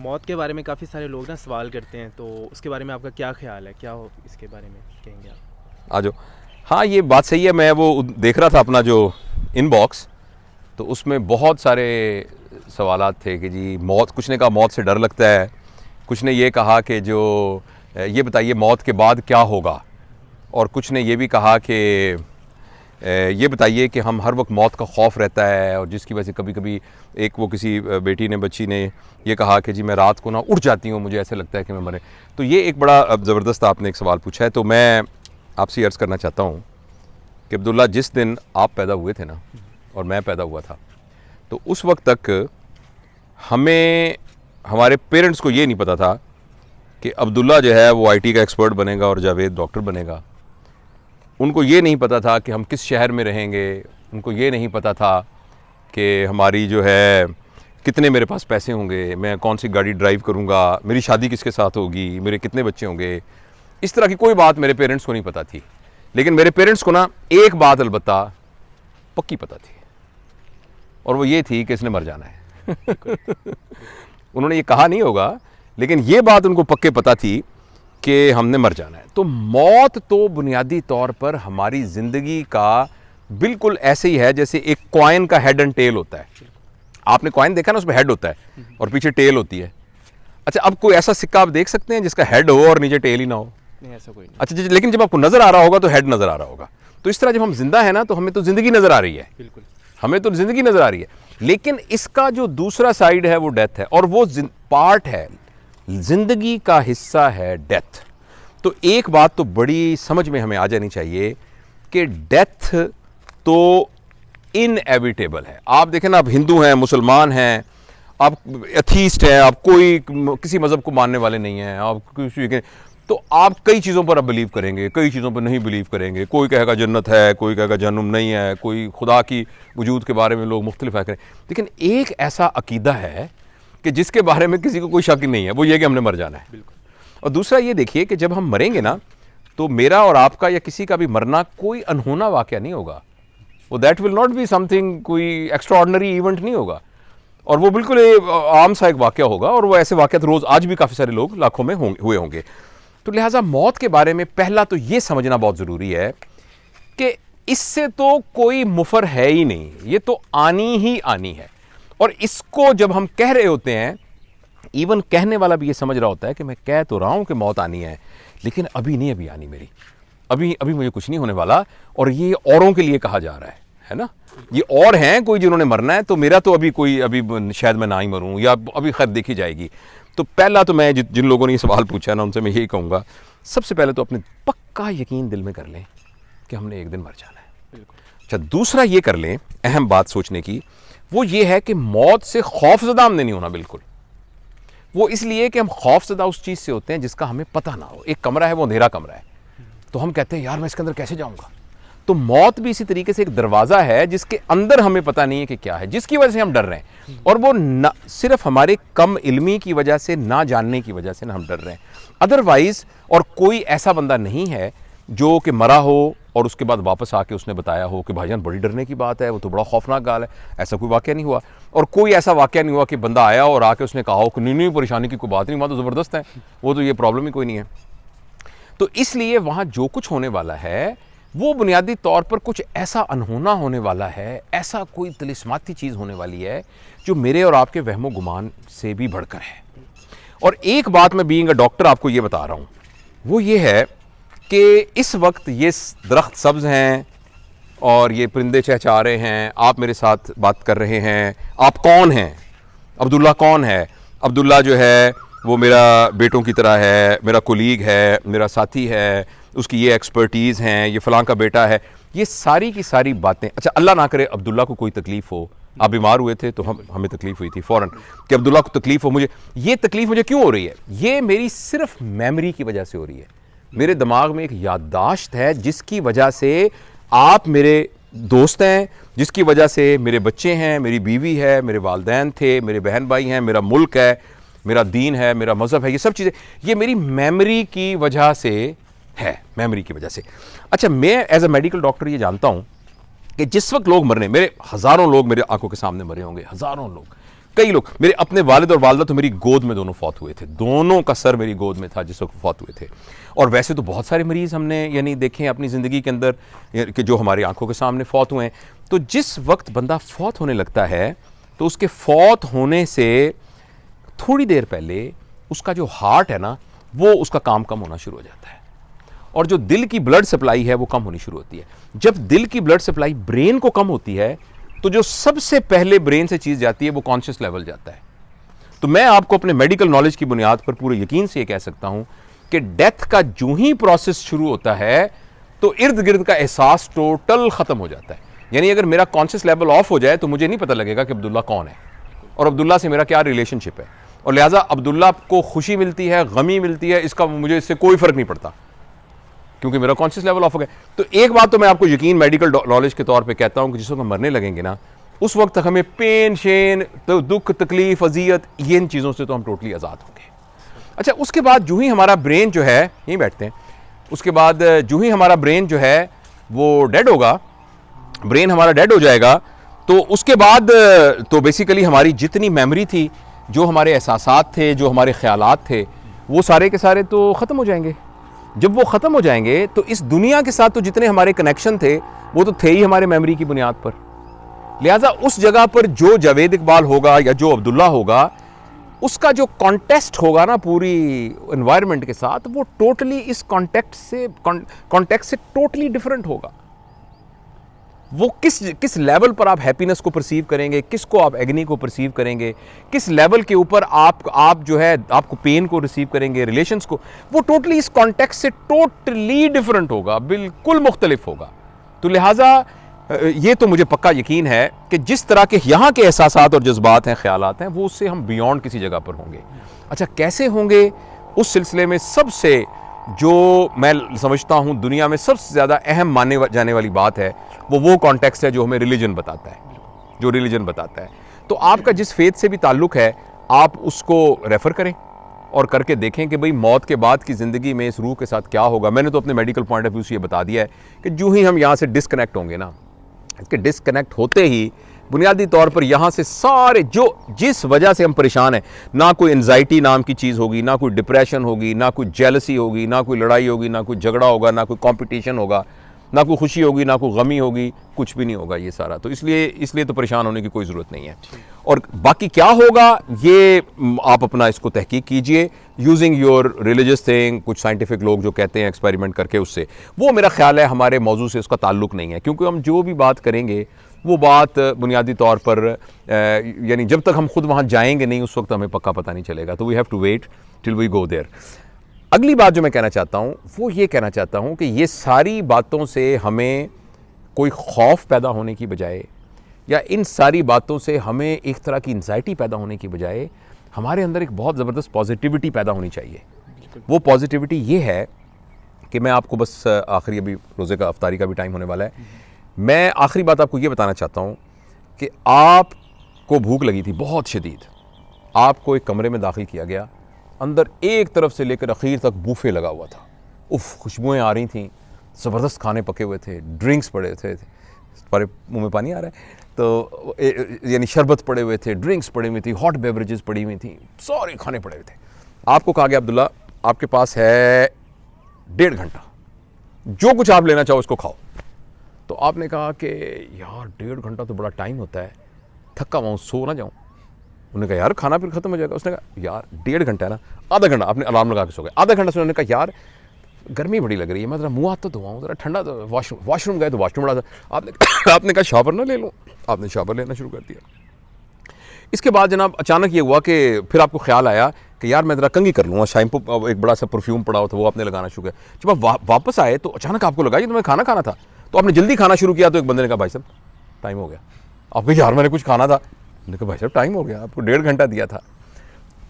मौत के बारे में काफ़ी सारे लोग ना सवाल करते हैं, तो उसके बारे में आपका क्या ख्याल है, क्या हो इसके बारे में कहेंगे आप? आ जाओ। हाँ, ये बात सही है। मैं वो देख रहा था अपना जो इनबॉक्स, तो उसमें बहुत सारे सवालात थे कि जी मौत, कुछ ने कहा मौत से डर लगता है, कुछ ने ये कहा कि जो ये बताइए मौत के बाद क्या होगा, और कुछ ने ये भी कहा कि ये बताइए कि हम हर वक्त मौत का खौफ रहता है, और जिसकी वजह से कभी कभी एक वो किसी बच्ची ने ये कहा कि जी मैं रात को ना उठ जाती हूँ, मुझे ऐसे लगता है कि मैं मरे। तो ये एक बड़ा ज़बरदस्त आपने एक सवाल पूछा है। तो मैं आपसे अर्ज़ करना चाहता हूँ कि अब्दुल्ला, जिस दिन आप पैदा हुए थे ना और मैं पैदा हुआ था, तो उस वक्त तक हमें, हमारे पेरेंट्स को ये नहीं पता था कि अब्दुल्ला जो है वो आईटी का एक्सपर्ट बनेगा और जावेद डॉक्टर बनेगा। उनको ये नहीं पता था कि हम किस शहर में रहेंगे, उनको ये नहीं पता था कि हमारी जो है कितने मेरे पास पैसे होंगे, मैं कौन सी गाड़ी ड्राइव करूँगा, मेरी शादी किसके साथ होगी, मेरे कितने बच्चे होंगे। इस तरह की कोई बात मेरे पेरेंट्स को नहीं पता थी। लेकिन मेरे पेरेंट्स को ना एक बात अलबत्ता पक्की पता थी, और वो ये थी कि इसने मर जाना है। उन्होंने ये कहा नहीं होगा, लेकिन ये बात उनको पक्के पता थी कि हमने मर जाना है। तो मौत तो बुनियादी तौर पर हमारी ज़िंदगी का बिल्कुल ऐसे ही है जैसे एक कॉइन का हेड एंड टेल होता है। आपने कॉइन देखा ना, उसमें हेड होता है और पीछे टेल होती है। अच्छा, अब कोई ऐसा सिक्का आप देख सकते हैं जिसका हेड हो और नीचे टेल ही ना हो? नहीं, ऐसा कोई नहीं। अच्छा, लेकिन जब आपको नज़र आ रहा होगा तो हेड नज़र आ रहा होगा। तो इस तरह जब हम जिंदा है ना, तो हमें तो ज़िंदगी नज़र आ रही है, बिल्कुल। हमें तो ज़िंदगी नज़र आ रही है। लेकिन इसका जो दूसरा साइड है वो डेथ है, और वो पार्ट है, ज़िंदगी का हिस्सा है डेथ। तो एक बात तो बड़ी समझ में हमें आ जानी चाहिए कि डेथ तो इनएविटेबल है। आप देखें ना, आप हिंदू हैं, मुसलमान हैं, आप एथीस्ट हैं, आप कोई किसी मज़हब को मानने वाले नहीं हैं, आप किसी, तो आप कई चीज़ों पर आप बिलीव करेंगे, कई चीज़ों पर नहीं बिलीव करेंगे। कोई कहेगा जन्नत है, कोई कहेगा जहन्नुम नहीं है, कोई खुदा की वजूद के बारे में लोग मुख्तलिफ करें। लेकिन एक ऐसा अकीदा है कि जिसके बारे में किसी को कोई शक नहीं है, वो ये कि हमने मर जाना है। बिल्कुल। और दूसरा ये देखिए कि जब हम मरेंगे ना, तो मेरा और आपका या किसी का भी मरना कोई अनहोना वाक़या नहीं होगा। वो that will not be something, कोई एक्स्ट्रा ऑर्डिनरी इवेंट नहीं होगा, और वो बिल्कुल आम सा एक वाक़या होगा। और वो ऐसे वाक़यात रोज़ आज भी काफ़ी सारे लोग लाखों में हुए होंगे। तो लिहाजा मौत के बारे में पहला तो ये समझना बहुत ज़रूरी है कि इससे तो कोई मुफर है ही नहीं, ये तो आनी ही आनी है। और इसको जब हम कह रहे होते हैं, इवन कहने वाला भी ये समझ रहा होता है कि मैं कह तो रहा हूं कि मौत आनी है, लेकिन अभी नहीं, अभी आनी मेरी, अभी अभी मुझे कुछ नहीं होने वाला। और ये औरों के लिए कहा जा रहा है ना, ये और हैं कोई जिन्होंने मरना है, तो मेरा तो अभी कोई, अभी शायद मैं ना ही मरूं, या अभी खैर देखी जाएगी। तो पहला तो मैं जिन लोगों ने ये सवाल पूछा ना, उनसे मैं यही कहूँगा, सबसे पहले तो अपने पक्का यकीन दिल में कर लें कि हमने एक दिन मर जाना है। अच्छा, दूसरा ये कर लें, अहम बात सोचने की, वो ये है कि मौत से खौफजदा हमने नहीं होना बिल्कुल। वो इसलिए कि हम खौफजदा उस चीज़ से होते हैं जिसका हमें पता ना हो। एक कमरा है, वो अंधेरा कमरा है, तो हम कहते हैं यार मैं इसके अंदर कैसे जाऊँगा। तो मौत भी इसी तरीके से एक दरवाज़ा है जिसके अंदर हमें पता नहीं है कि क्या है, जिसकी वजह से हम डर रहे हैं। और वो न सिर्फ हमारे कम इल्मी की वजह से, ना जानने की वजह से ना हम डर रहे हैं। अदरवाइज़ और कोई ऐसा बंदा नहीं है जो कि मरा हो और उसके बाद वापस आके उसने बताया हो कि भाईजान बड़ी डरने की बात है, वो तो बड़ा खौफनाक गाल है। ऐसा कोई वाक़या नहीं हुआ। और कोई ऐसा वाक़या नहीं हुआ कि बंदा आया और आके उसने कहा हो कि नहीं परेशानी की कोई बात नहीं, वहाँ तो ज़बरदस्त है, वो तो ये प्रॉब्लम ही कोई नहीं है। तो इसलिए वहाँ जो कुछ होने वाला है वो बुनियादी तौर पर कुछ ऐसा अनहोना होने वाला है, ऐसा कोई तिलिस्माती चीज़ होने वाली है जो मेरे और आपके वहमो गुमान से भी बढ़कर है। और एक बात मैं बीइंग अ डॉक्टर आपको ये बता रहा हूँ, वो ये है कि इस वक्त ये दरख्त सब्ज़ हैं और ये परिंदे चहचहा रहे हैं, आप मेरे साथ बात कर रहे हैं। आप कौन हैं? अब्दुल्ला कौन है? अब्दुल्ला जो है वो मेरा बेटों की तरह है, मेरा कोलीग है, मेरा साथी है, उसकी ये एक्सपर्टीज़ हैं, ये फ़लाँ का बेटा है, ये सारी की सारी बातें। अच्छा, अल्लाह ना करे अब्दुल्ला को कोई तकलीफ़ हो, आप बीमार हुए थे तो हमें तकलीफ़ हुई थी फ़ौरन कि अब्दुल्ला को तकलीफ़ हो। मुझे ये तकलीफ़ मुझे क्यों हो रही है? ये मेरी सिर्फ मेमोरी की वजह से हो रही है। मेरे दिमाग में एक याददाश्त है जिसकी वजह से आप मेरे दोस्त हैं, जिसकी वजह से मेरे बच्चे हैं, मेरी बीवी है, मेरे वालिदैन थे, मेरे बहन भाई हैं, मेरा मुल्क है, मेरा दीन है, मेरा मज़हब है, ये सब चीज़ें ये मेरी मेमोरी की वजह से है, मेमोरी की वजह से। अच्छा, मैं एज अ मेडिकल डॉक्टर ये जानता हूँ कि जिस वक्त लोग मरने, मेरे हज़ारों लोग मेरे आंखों के सामने मरे होंगे, हज़ारों लोग, कई लोग, मेरे अपने वालिद और वालदा तो मेरी गोद में दोनों फौत हुए थे, दोनों का सर मेरी गोद में था जिस वक्त फौत हुए थे। और वैसे तो बहुत सारे मरीज़ हमने यानी देखे हैं अपनी ज़िंदगी के अंदर कि जो हमारी आंखों के सामने फौत हुए हैं। तो जिस वक्त बंदा फौत होने लगता है तो उसके फौत होने से थोड़ी देर पहले उसका जो हार्ट है ना, वो उसका काम कम होना शुरू हो जाता है, और जो दिल की ब्लड सप्लाई है वो कम होनी शुरू होती है। जब दिल की ब्लड सप्लाई ब्रेन को कम होती है तो जो सबसे पहले ब्रेन से चीज़ जाती है वो कॉन्शियस लेवल जाता है। तो मैं आपको अपने मेडिकल नॉलेज की बुनियाद पर पूरे यकीन से ये कह सकता हूं कि डेथ का जो ही प्रोसेस शुरू होता है तो इर्द गिर्द का एहसास टोटल ख़त्म हो जाता है। यानी अगर मेरा कॉन्शियस लेवल ऑफ हो जाए तो मुझे नहीं पता लगेगा कि अब्दुल्ला कौन है और अब्दुल्ला से मेरा क्या रिलेशनशिप है, और लिहाजा अब्दुल्ला को खुशी मिलती है, गमी मिलती है, इसका मुझे इससे कोई फ़र्क नहीं पड़ता क्योंकि मेरा कॉन्शियस लेवल ऑफ हो गया। तो एक बात तो मैं आपको यकीन मेडिकल नॉलेज के तौर पे कहता हूं कि जिस वक्त हम मरने लगेंगे ना, उस वक्त तक हमें पेन शेन तो दुख तकलीफ अजियत ये इन चीज़ों से तो हम टोटली आज़ाद होंगे। अच्छा, उसके बाद जो ही हमारा ब्रेन जो है, यहीं बैठते हैं, उसके बाद जो ही हमारा ब्रेन जो है वो डेड होगा, ब्रेन हमारा डेड हो जाएगा, तो उसके बाद तो बेसिकली हमारी जितनी मेमोरी थी, जो हमारे एहसासात थे, जो हमारे ख्यालात थे, वो सारे के सारे तो ख़त्म हो जाएंगे। जब वो ख़त्म हो जाएंगे तो इस दुनिया के साथ तो जितने हमारे कनेक्शन थे वो तो थे ही हमारे मेमोरी की बुनियाद पर। लिहाजा उस जगह पर जो जावेद इकबाल होगा या जो अब्दुल्ला होगा, उसका जो कॉन्टेक्स्ट होगा ना पूरी एनवायरनमेंट के साथ, वो टोटली इस कॉन्टेक्स्ट से टोटली डिफरेंट होगा। वो किस लेवल पर आप हैप्पीनेस को परसीव करेंगे, किसको आप एग्नी को परसीव करेंगे, किस लेवल के ऊपर आप जो है आपको पेन को रिसीव करेंगे, रिलेशंस को, वो टोटली इस कॉन्टेक्स्ट से टोटली डिफरेंट होगा, बिल्कुल मुख्तलिफ होगा। तो लिहाजा ये तो मुझे पक्का यकीन है कि जिस तरह के यहाँ के एहसासात और जज्बात हैं, ख्यालात हैं, वो उससे हम बियॉन्ड किसी जगह पर होंगे। अच्छा, कैसे होंगे? उस सिलसिले में सबसे जो मैं समझता हूँ दुनिया में सबसे ज़्यादा अहम माने जाने वाली बात है वो कॉन्टेक्स्ट है जो हमें रिलीजन बताता है, जो रिलीजन बताता है। तो आपका जिस फेथ से भी ताल्लुक़ है, आप उसको रेफ़र करें और करके देखें कि भाई मौत के बाद की ज़िंदगी में इस रूह के साथ क्या होगा। मैंने तो अपने मेडिकल पॉइंट ऑफ व्यू से ये बता दिया है कि जो ही हम यहाँ से डिस्कनेक्ट होंगे ना, इसके डिस्कनेक्ट होते ही बुनियादी तौर पर यहाँ से सारे जो जिस वजह से हम परेशान हैं, ना कोई एंजाइटी नाम की चीज़ होगी, ना कोई डिप्रेशन होगी, ना कोई जेलसी होगी, ना कोई लड़ाई होगी, ना कोई झगड़ा होगा, ना कोई कंपटीशन होगा, ना कोई खुशी होगी, ना कोई गमी होगी, कुछ भी नहीं होगा ये सारा। तो इसलिए तो परेशान होने की कोई ज़रूरत नहीं है। और बाकी क्या होगा ये आप अपना इसको तहकीक कीजिए यूजिंग योर रिलीजियस थिंग। कुछ साइंटिफिक लोग जो कहते हैं एक्सपेरिमेंट करके, उससे वो मेरा ख्याल है हमारे मौजू से उसका ताल्लुक़ नहीं है, क्योंकि हम जो भी बात करेंगे वो बात बुनियादी तौर पर यानी जब तक हम खुद वहाँ जाएंगे नहीं उस वक्त हमें पक्का पता नहीं चलेगा। तो we have to wait till we go there. अगली बात जो मैं कहना चाहता हूँ वो ये कहना चाहता हूँ कि ये सारी बातों से हमें कोई खौफ पैदा होने की बजाय या इन सारी बातों से हमें एक तरह की एंजाइटी पैदा होने की बजाय हमारे अंदर एक बहुत ज़बरदस्त पॉजिटिविटी पैदा होनी चाहिए। वो पॉजिटिविटी ये है कि मैं आपको बस आखिरी, अभी रोज़े का अफ्तारी का भी टाइम होने वाला है, मैं आखिरी बात आपको ये बताना चाहता हूँ कि आपको भूख लगी थी बहुत शदीद, आपको एक कमरे में दाखिल किया गया, अंदर एक तरफ से लेकर आखिर तक बूफे लगा हुआ था, उफ़ खुशबुएँ आ रही थीं, ज़बरदस्त खाने पके हुए थे, ड्रिंक्स पड़े थे, तुम्हारे मुँह में पानी आ रहा है, तो यानी शरबत पड़े हुए थे, ड्रिंक्स पड़ी हुई थी, हॉट बेवरेजेस पड़ी हुई थी, सारे खाने पड़े हुए थे। आपको कहा गया अब्दुल्ला आपके पास है 1.5 घंटा, जो कुछ आप लेना चाहो उसको खाओ। तो आपने कहा कि यार 1.5 घंटा तो बड़ा टाइम होता है, थका हुआ हूँ, सो ना जाऊँ। उन्होंने कहा यार खाना फिर ख़त्म हो जाएगा। उसने कहा यार 1.5 घंटा है ना, आधा घंटा, आपने अलार्म लगा के सो गए, आधा घंटा से। उन्होंने कहा यार गर्मी बड़ी लग रही है, मैं ज़रा मुँह हाथ तो धोआऊँ, ज़रा ठंडा, तो वॉशरूम गए तो वॉशरूम बड़ा था। आपने कहा शॉवर ना ले लूँ, आपने शॉवर लेना शुरू कर दिया। इसके बाद जनाब अचानक ये हुआ कि फिर आपको ख्याल आया कि यार मैं ज़रा कंघी कर लूँगा, शैम्पू एक बड़ा सा परफ्यूम पड़ा हो तो वो आपने लगाना शुरू किया। जब आप वापस आए तो अचानक आपको लगा कि तुम्हें खाना खाना था, तो आपने जल्दी खाना शुरू किया। तो एक बंदे ने कहा भाई साहब टाइम हो गया। आपको यार मैंने कुछ खाना था। मैंने कहा भाई साहब टाइम हो गया, आपको 1.5 घंटा दिया था।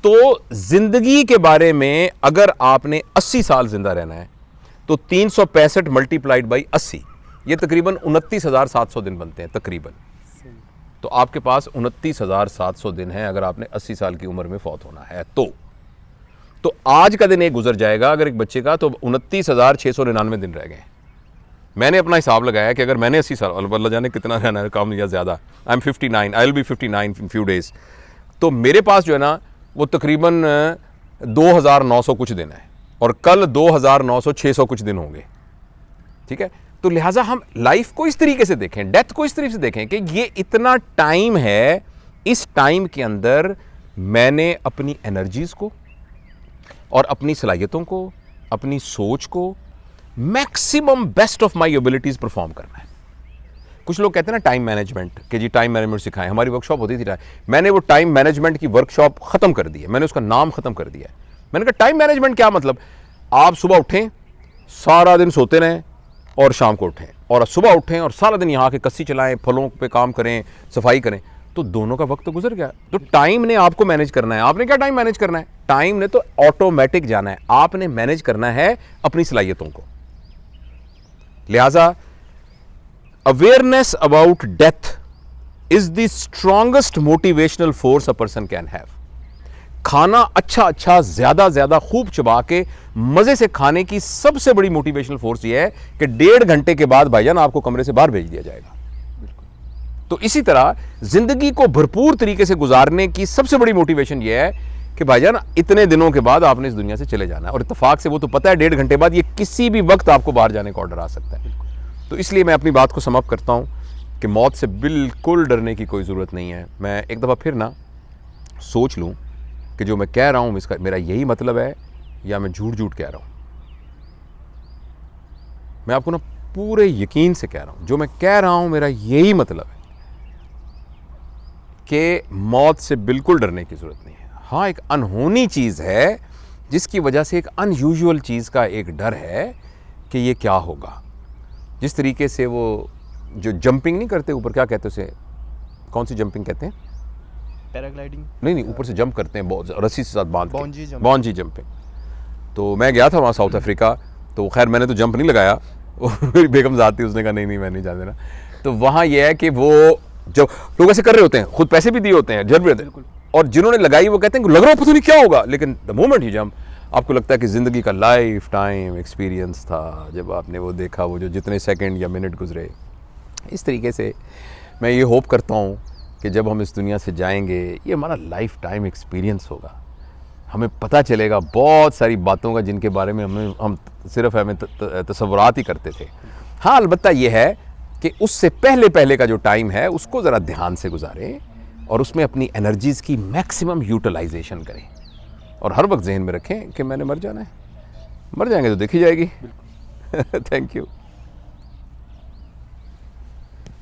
तो ज़िंदगी के बारे में अगर आपने 80 साल ज़िंदा रहना है तो 365 मल्टीप्लाइड बाई 80, ये तकरीबन 29,700 दिन बनते हैं तकरीबन। तो आपके पास 29,700 दिन है अगर आपने 80 साल की उम्र में फौत होना है तो आज का दिन एक गुजर जाएगा अगर एक बच्चे का, तो 29,699 दिन रह गए। मैंने अपना हिसाब लगाया कि अगर मैंने 80 साल, अल्लाह जाने कितना रहना है कम या ज़्यादा, I am 59, I will be 59 in few days. तो मेरे पास जो है ना वो तकरीबन 2900 कुछ दिन है और कल 2900-600 कुछ दिन होंगे, ठीक है। तो लिहाजा हम लाइफ को इस तरीके से देखें, डेथ को इस तरीके से देखें कि ये इतना टाइम है, इस टाइम के अंदर मैंने अपनी एनर्जीज को और अपनी सलाहियतों को, अपनी सोच को maximum best of my abilities perform करना है। कुछ लोग कहते हैं ना टाइम मैनेजमेंट, कि जी टाइम मैनेजमेंट सिखाएं। हमारी वर्कशॉप होती थी, मैंने वो टाइम मैनेजमेंट की वर्कशॉप खत्म कर दी है, मैंने उसका नाम खत्म कर दिया है। मैंने कहा टाइम मैनेजमेंट क्या मतलब, आप सुबह उठें, सारा दिन सोते रहें और शाम को उठें, और सुबह उठें और सारा दिन यहाँ के कस्सी चलाएं, फलों पे काम करें, सफाई करें, तो दोनों का वक्त तो गुजर गया। तो टाइम ने आपको मैनेज करना है। आपने क्या टाइम मैनेज करना है? टाइम ने तो ऑटोमेटिक जाना है, आपने मैनेज करना है अपनी सलाहियतों को। लिहाजा awareness about death is the strongest motivational force a person can have. खाना अच्छा अच्छा, ज्यादा ज्यादा, खूब चबा के मजे से खाने की सबसे बड़ी मोटिवेशनल फोर्स यह है कि 1.5 घंटे के बाद भाईजान आपको कमरे से बाहर भेज दिया जाएगा। तो इसी तरह जिंदगी को भरपूर तरीके से गुजारने की सबसे बड़ी मोटिवेशन यह है कि भाईजान इतने दिनों के बाद आपने इस दुनिया से चले जाना है, और इत्तेफाक से वो तो पता है 1.5 घंटे बाद ये किसी भी वक्त आपको बाहर जाने का ऑर्डर आ सकता है। तो इसलिए मैं अपनी बात को समाप्त करता हूं कि मौत से बिल्कुल डरने की कोई ज़रूरत नहीं है। मैं एक दफ़ा फिर ना सोच लूं कि जो मैं कह रहा हूं इसका मेरा यही मतलब है या मैं झूठ झूठ कह रहा हूं। मैं आपको ना पूरे यकीन से कह रहा हूं, जो मैं कह रहा हूं मेरा यही मतलब है कि मौत से बिल्कुल डरने की ज़रूरत नहीं है। हाँ, एक अनहोनी चीज़ है जिसकी वजह से, एक अनयूजुअल चीज़ का एक डर है कि ये क्या होगा। जिस तरीके से वो जो जंपिंग नहीं करते ऊपर, क्या कहते हैं उसे, कौन सी जंपिंग कहते हैं? पैराग्लाइडिंग? नहीं, ऊपर से जंप करते हैं बहुत रस्सी से साथ बांध के, बॉन्जी जंपिंग। तो मैं गया था वहाँ साउथ अफ्रीका, तो खैर मैंने तो जंप नहीं लगाया, मेरी बेगम ज़ात थी, उसने कहा नहीं मैं नहीं जाने देना। तो वहाँ ये है कि वो जब लोग ऐसे कर रहे होते हैं, खुद पैसे भी दिए होते हैं, जर भी होते हैं, और जिन्होंने लगाई वो कहते हैं कि लग रहा हो पता नहीं क्या होगा, लेकिन द मोमेंट ही जंप आपको लगता है कि ज़िंदगी का लाइफ टाइम एक्सपीरियंस था जब आपने वो देखा, वो जो जितने सेकंड या मिनट गुजरे। इस तरीके से मैं ये होप करता हूँ कि जब हम इस दुनिया से जाएंगे, ये हमारा लाइफ टाइम एक्सपीरियंस होगा। हमें पता चलेगा बहुत सारी बातों का जिनके बारे में हम सिर्फ हमें तसव्वुरात ही करते थे। हाँ, अलबत्ता ये है कि उससे पहले का जो टाइम है उसको ज़रा ध्यान से गुजारें और उसमें अपनी एनर्जीज़ की मैक्सिमम यूटिलाइजेशन करें, और हर वक्त जहन में रखें कि मैंने मर जाना है, मर जाएंगे तो देखी जाएगी। Thank you.